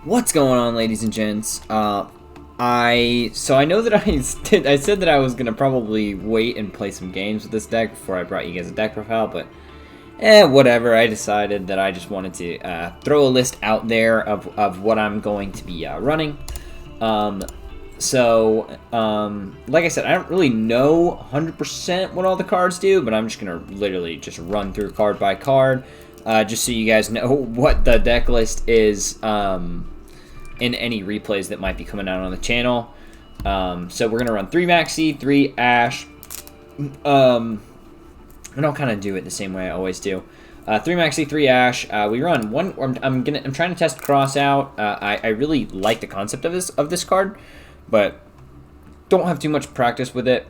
What's going on, ladies and gents? I know that I said that I was gonna probably wait and play some games with this deck before I brought you guys a deck profile, but whatever. I decided that I just wanted to throw a list out there of what I'm going to be running. Like I said, I don't really know 100% what all the cards do, but I'm just gonna literally just run through card by card. Just so you guys know what the deck list is in any replays that might be coming out on the channel. So we're going to run 3 Maxi, 3 Ash. And I'll kind of do it the same way I always do. 3 Maxi, 3 Ash. We run one. I'm trying to test Cross out. I really like the concept of this card, but don't have too much practice with it.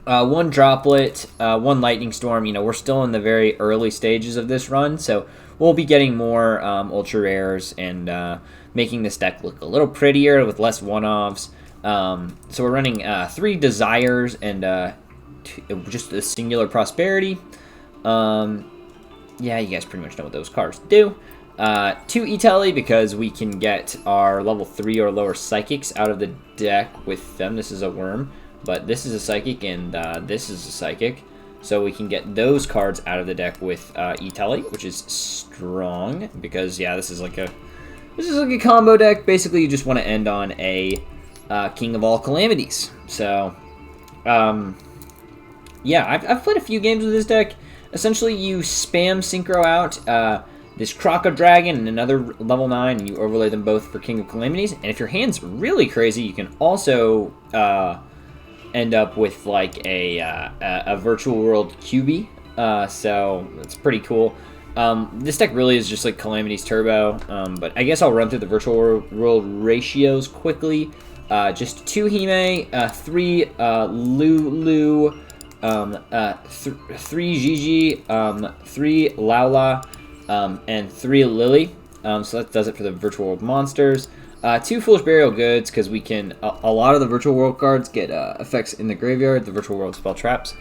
1 Droplet, 1 Lightning Storm. You know, we're still in the very early stages of this run, so we'll be getting more ultra rares and making this deck look a little prettier with less one-offs. So we're running 3 Desires and just a singular Prosperity. Yeah, you guys pretty much know what those cards do. 2 E-Telly because we can get our level 3 or lower Psychics out of the deck with them. This is a Worm. But this is a Psychic, and this is a Psychic. So we can get those cards out of the deck with E-Telly, which is strong. Because, yeah, this is like a combo deck. Basically, you just want to end on a King of All Calamities. So, yeah, I've played a few games with this deck. Essentially, you spam Synchro out this Croco Dragon and another level 9, and you overlay them both for King of Calamities. And if your hand's really crazy, you can also end up with like a virtual world QB, so it's pretty cool. This deck really is just like Calamities Turbo, but I guess I'll run through the virtual world ratios quickly. Just 2 Hime, 3 Lulu, 3 Gigi, 3 Laula, and 3 Lily. So that does it for the virtual world monsters. 2 Foolish Burial Goods, because we can... A lot of the Virtual World cards get effects in the graveyard, the Virtual World spell traps.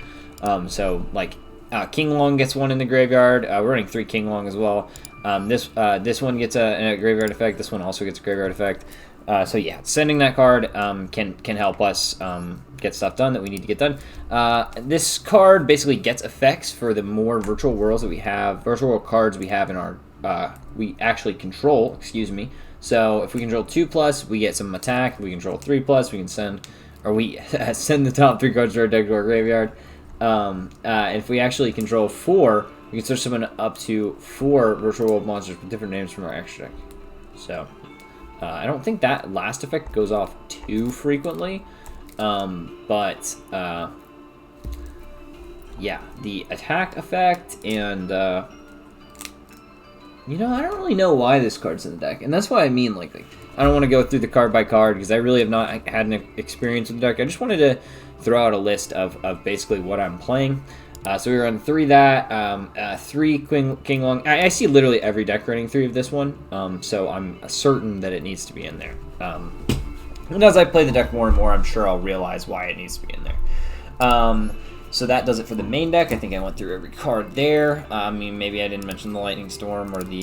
So, like, King Long gets 1 in the graveyard. We're running 3 King Long as well. This one gets a graveyard effect. This one also gets a graveyard effect. So, yeah, sending that card can help us get stuff done that we need to get done. This card basically gets effects for the more Virtual Worlds that we have, Virtual World cards we have in our... we actually control, excuse me. So if we control 2+, we get some attack. If we control 3+, we can send the top 3 cards to our deck to our graveyard. And if we actually control 4, we can start summoning up to 4 virtual world monsters with different names from our extra deck. So I don't think that last effect goes off too frequently, but yeah, the attack effect and you know, I don't really know why this card's in the deck, and that's why I mean, like I don't want to go through the card by card, because I really have not had an experience with the deck. I just wanted to throw out a list of basically what I'm playing. So we run 3 that, 3 King Long. I see literally every deck running 3 of this one, so I'm certain that it needs to be in there. And as I play the deck more and more, I'm sure I'll realize why it needs to be in there. So that does it for the main deck. I think I went through every card there. I mean, maybe I didn't mention the Lightning Storm or the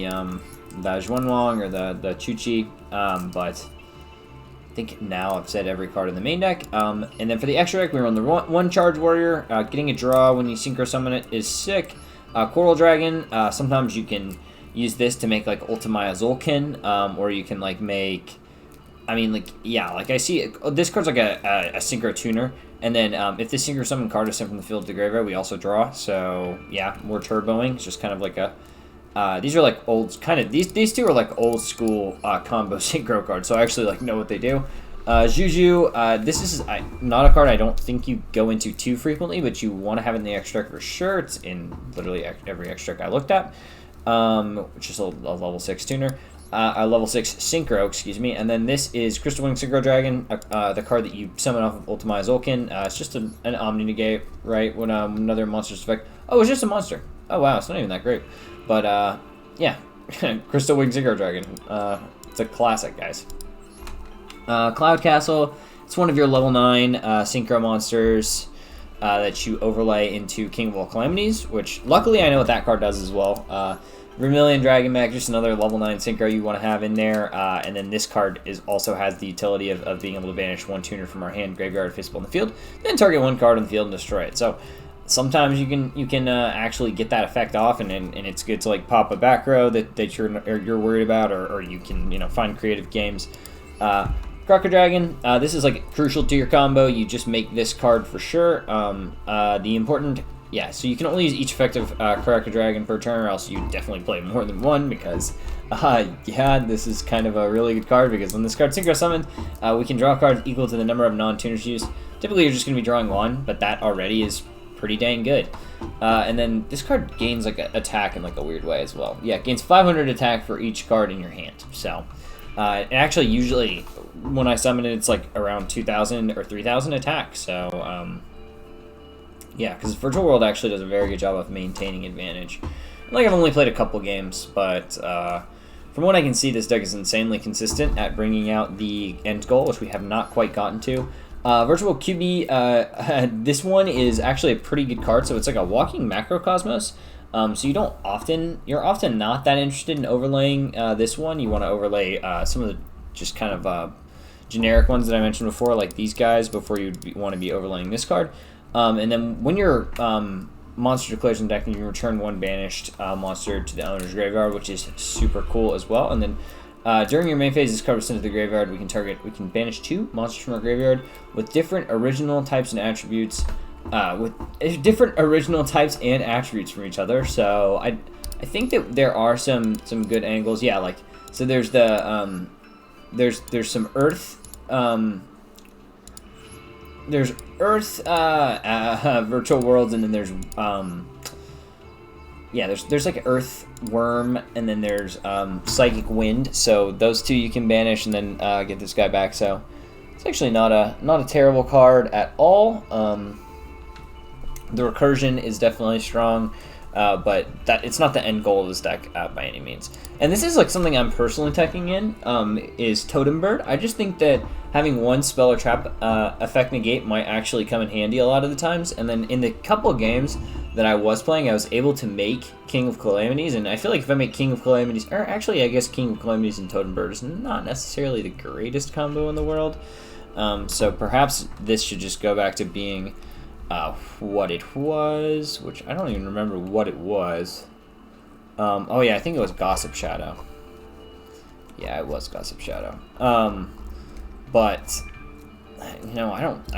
Zhuanwang or the Chuchi, but I think now I've said every card in the main deck. And then for the extra deck, we run the 1 Charge Warrior. Getting a draw when you Synchro Summon it is sick. Coral Dragon, sometimes you can use this to make like Ultimaya Zulkin, or you can like make... I mean, like, yeah, like I see this card's like a Synchro Tuner. And then if this Synchro Summon card is sent from the field to the graveyard, we also draw. So, yeah, more turboing. It's just kind of like a... these are like old... kind of... These two are like old school combo Synchro cards. So I actually like know what they do. Juju, this is not a card I don't think you go into too frequently, but you want to have it in the extra deck for sure. It's in literally every extra deck I looked at, which is a level 6 tuner. A level 6 Synchro, excuse me, and then this is Crystal Wing Synchro Dragon, the card that you summon off of Ultimaya Zulkin. It's just an Omni Negate, right, when another monster's effect... Oh, it's just a monster. Oh, wow, it's not even that great. But, yeah, Crystal Wing Synchro Dragon. It's a classic, guys. Cloud Castle, it's one of your level 9 Synchro monsters that you overlay into King of All Calamities, which, luckily, I know what that card does as well. Vermilion Dragon Mech, just another level 9 synchro you want to have in there. And then this card also has the utility of being able to banish one tuner from our hand, graveyard, if visible in the field, then target one card on the field and destroy it. So sometimes you can actually get that effect off, and it's good to like pop a back row that you're worried about, or you can find creative games. Crocker Dragon, this is like crucial to your combo. You just make this card for sure. So you can only use each effect of Crocker Dragon per turn, or else you definitely play more than one, because this is kind of a really good card, because when this card synchro summoned, we can draw cards equal to the number of non-tuners used. Typically you're just going to be drawing one, but that already is pretty dang good. And then this card gains like attack in like a weird way as well. Yeah, it gains 500 attack for each card in your hand. So and actually usually when I summon it, it's like around 2,000 or 3,000 attack. So yeah, because Virtual World actually does a very good job of maintaining advantage. Like, I've only played a couple games, but from what I can see, this deck is insanely consistent at bringing out the end goal, which we have not quite gotten to. Virtual QB, this one is actually a pretty good card, so it's like a walking macrocosmos. So you're often not that interested in overlaying this one. You want to overlay some of the just kind of generic ones that I mentioned before, like these guys, before you want to be overlaying this card. And then when your monster declares in the deck, you can return one banished monster to the owner's graveyard, which is super cool as well. And then during your main phase, this card was sent to the graveyard. We can banish 2 monsters from our graveyard with different original types and attributes, from each other. So I think that there are some good angles. Yeah, like so there's the there's some earth. There's Earth Virtual Worlds, and then there's there's like Earth Worm, and then there's Psychic Wind. So those 2 you can banish and then get this guy back. So it's actually not a terrible card at all. The recursion is definitely strong, but it's not the end goal of this deck by any means. And this is like something I'm personally teching in, is Totem Bird. I just think that having one spell or trap effect negate might actually come in handy a lot of the times. And then in the couple of games that I was playing, I was able to make King of Calamities, and I feel like if I make King of Calamities, or actually I guess King of Calamities and Totem Bird is not necessarily the greatest combo in the world. So perhaps this should just go back to being what it was, which I don't even remember what it was. Oh yeah, I think it was Gossip Shadow. Yeah, it was Gossip Shadow. But I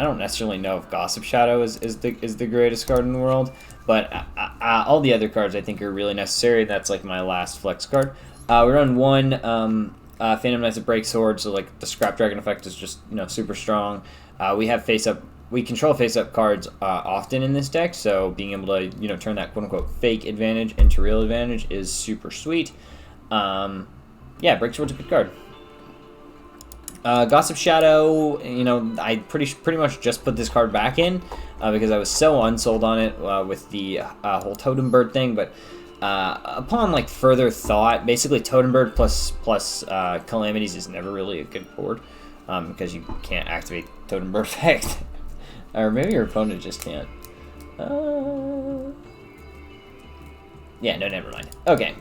don't necessarily know if Gossip Shadow is the greatest card in the world. But all the other cards I think are really necessary. That's like my last flex card. We run one Phantom Knights of Break Sword, so like the Scrap Dragon effect is just super strong. We control face-up cards often in this deck, so being able to turn that quote-unquote fake advantage into real advantage is super sweet. Break Sword's a good card. Gossip Shadow, I pretty much just put this card back in because I was so unsold on it with the whole Totem Bird thing, but upon like further thought, basically Totem Bird plus Calamities is never really a good board because you can't activate Totem Bird effect. Or maybe your opponent just can't. Yeah, no, never mind. Okay.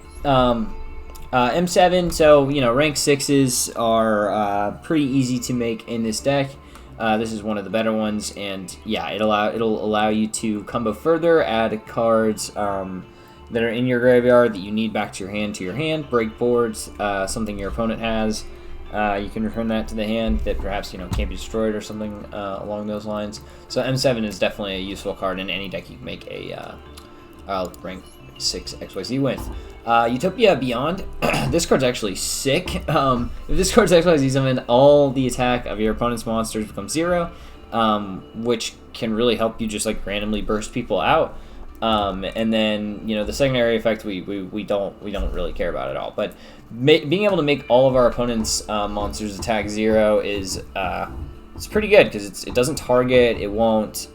M7, so, rank 6s are pretty easy to make in this deck. This is one of the better ones, and yeah, it'll allow you to combo further, add cards that are in your graveyard that you need back to your hand, break boards, something your opponent has. You can return that to the hand that perhaps can't be destroyed or something along those lines. So M7 is definitely a useful card in any deck you can make a rank 6 XYZ with. Utopia Beyond. This card's actually sick. If this card's XYZ summoned, all the attack of your opponent's monsters becomes 0, which can really help you just like randomly burst people out. And then the secondary effect we don't really care about at all. But being able to make all of our opponent's monsters attack 0 is it's pretty good because it doesn't target.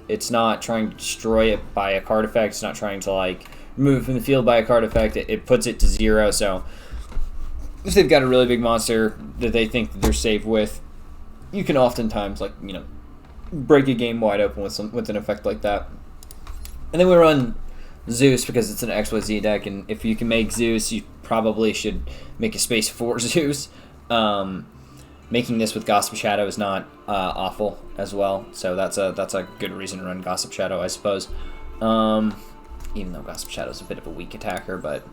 It's not trying to destroy it by a card effect. It's not trying to like remove it from the field by a card effect. It puts it to 0. So if they've got a really big monster that they think that they're safe with, you can oftentimes break a game wide open with an effect like that. And then we run Zeus because it's an XYZ deck, and if you can make Zeus, you probably should make a space for Zeus. Making this with Gossip Shadow is not awful as well, so that's a good reason to run Gossip Shadow, I suppose. Even though Gossip Shadow is a bit of a weak attacker, but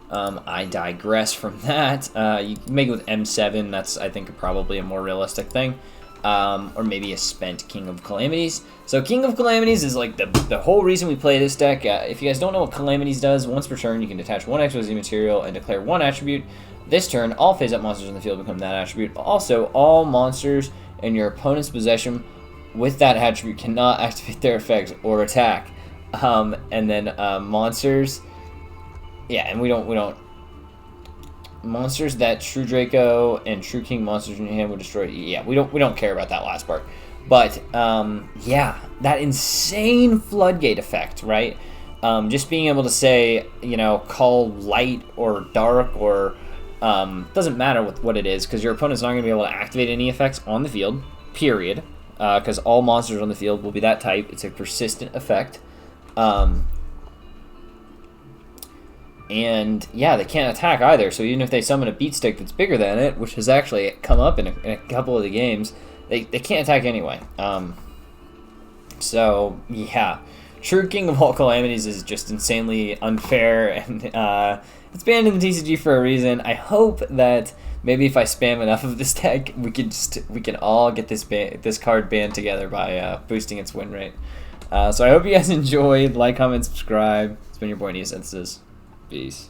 I digress from that. You can make it with M7. That's, I think, probably a more realistic thing. Or maybe a spent King of Calamities. So King of Calamities is like the whole reason we play this deck. If you guys don't know what Calamities does, once per turn you can detach one XYZ material and declare one attribute. This turn, all phase-up monsters in the field become that attribute. Also, all monsters in your opponent's possession with that attribute cannot activate their effects or attack. And then monsters, yeah, and we don't. Monsters that True Draco and True King monsters in your hand would destroy. Yeah, we don't care about that last part. But yeah, that insane floodgate effect, right? Just being able to say, call light or dark or doesn't matter what it is, because your opponent's not going to be able to activate any effects on the field, period. Because all monsters on the field will be that type. It's a persistent effect. And yeah, they can't attack either. So even if they summon a beat stick that's bigger than it, which has actually come up in a couple of the games, they can't attack anyway. So yeah, True King of all Calamities is just insanely unfair, and it's banned in the TCG for a reason. I hope that maybe if I spam enough of this deck, we can all get this card banned together by boosting its win rate. So I hope you guys enjoyed. Like, comment, subscribe. It's been your boy Neosenses. Peace.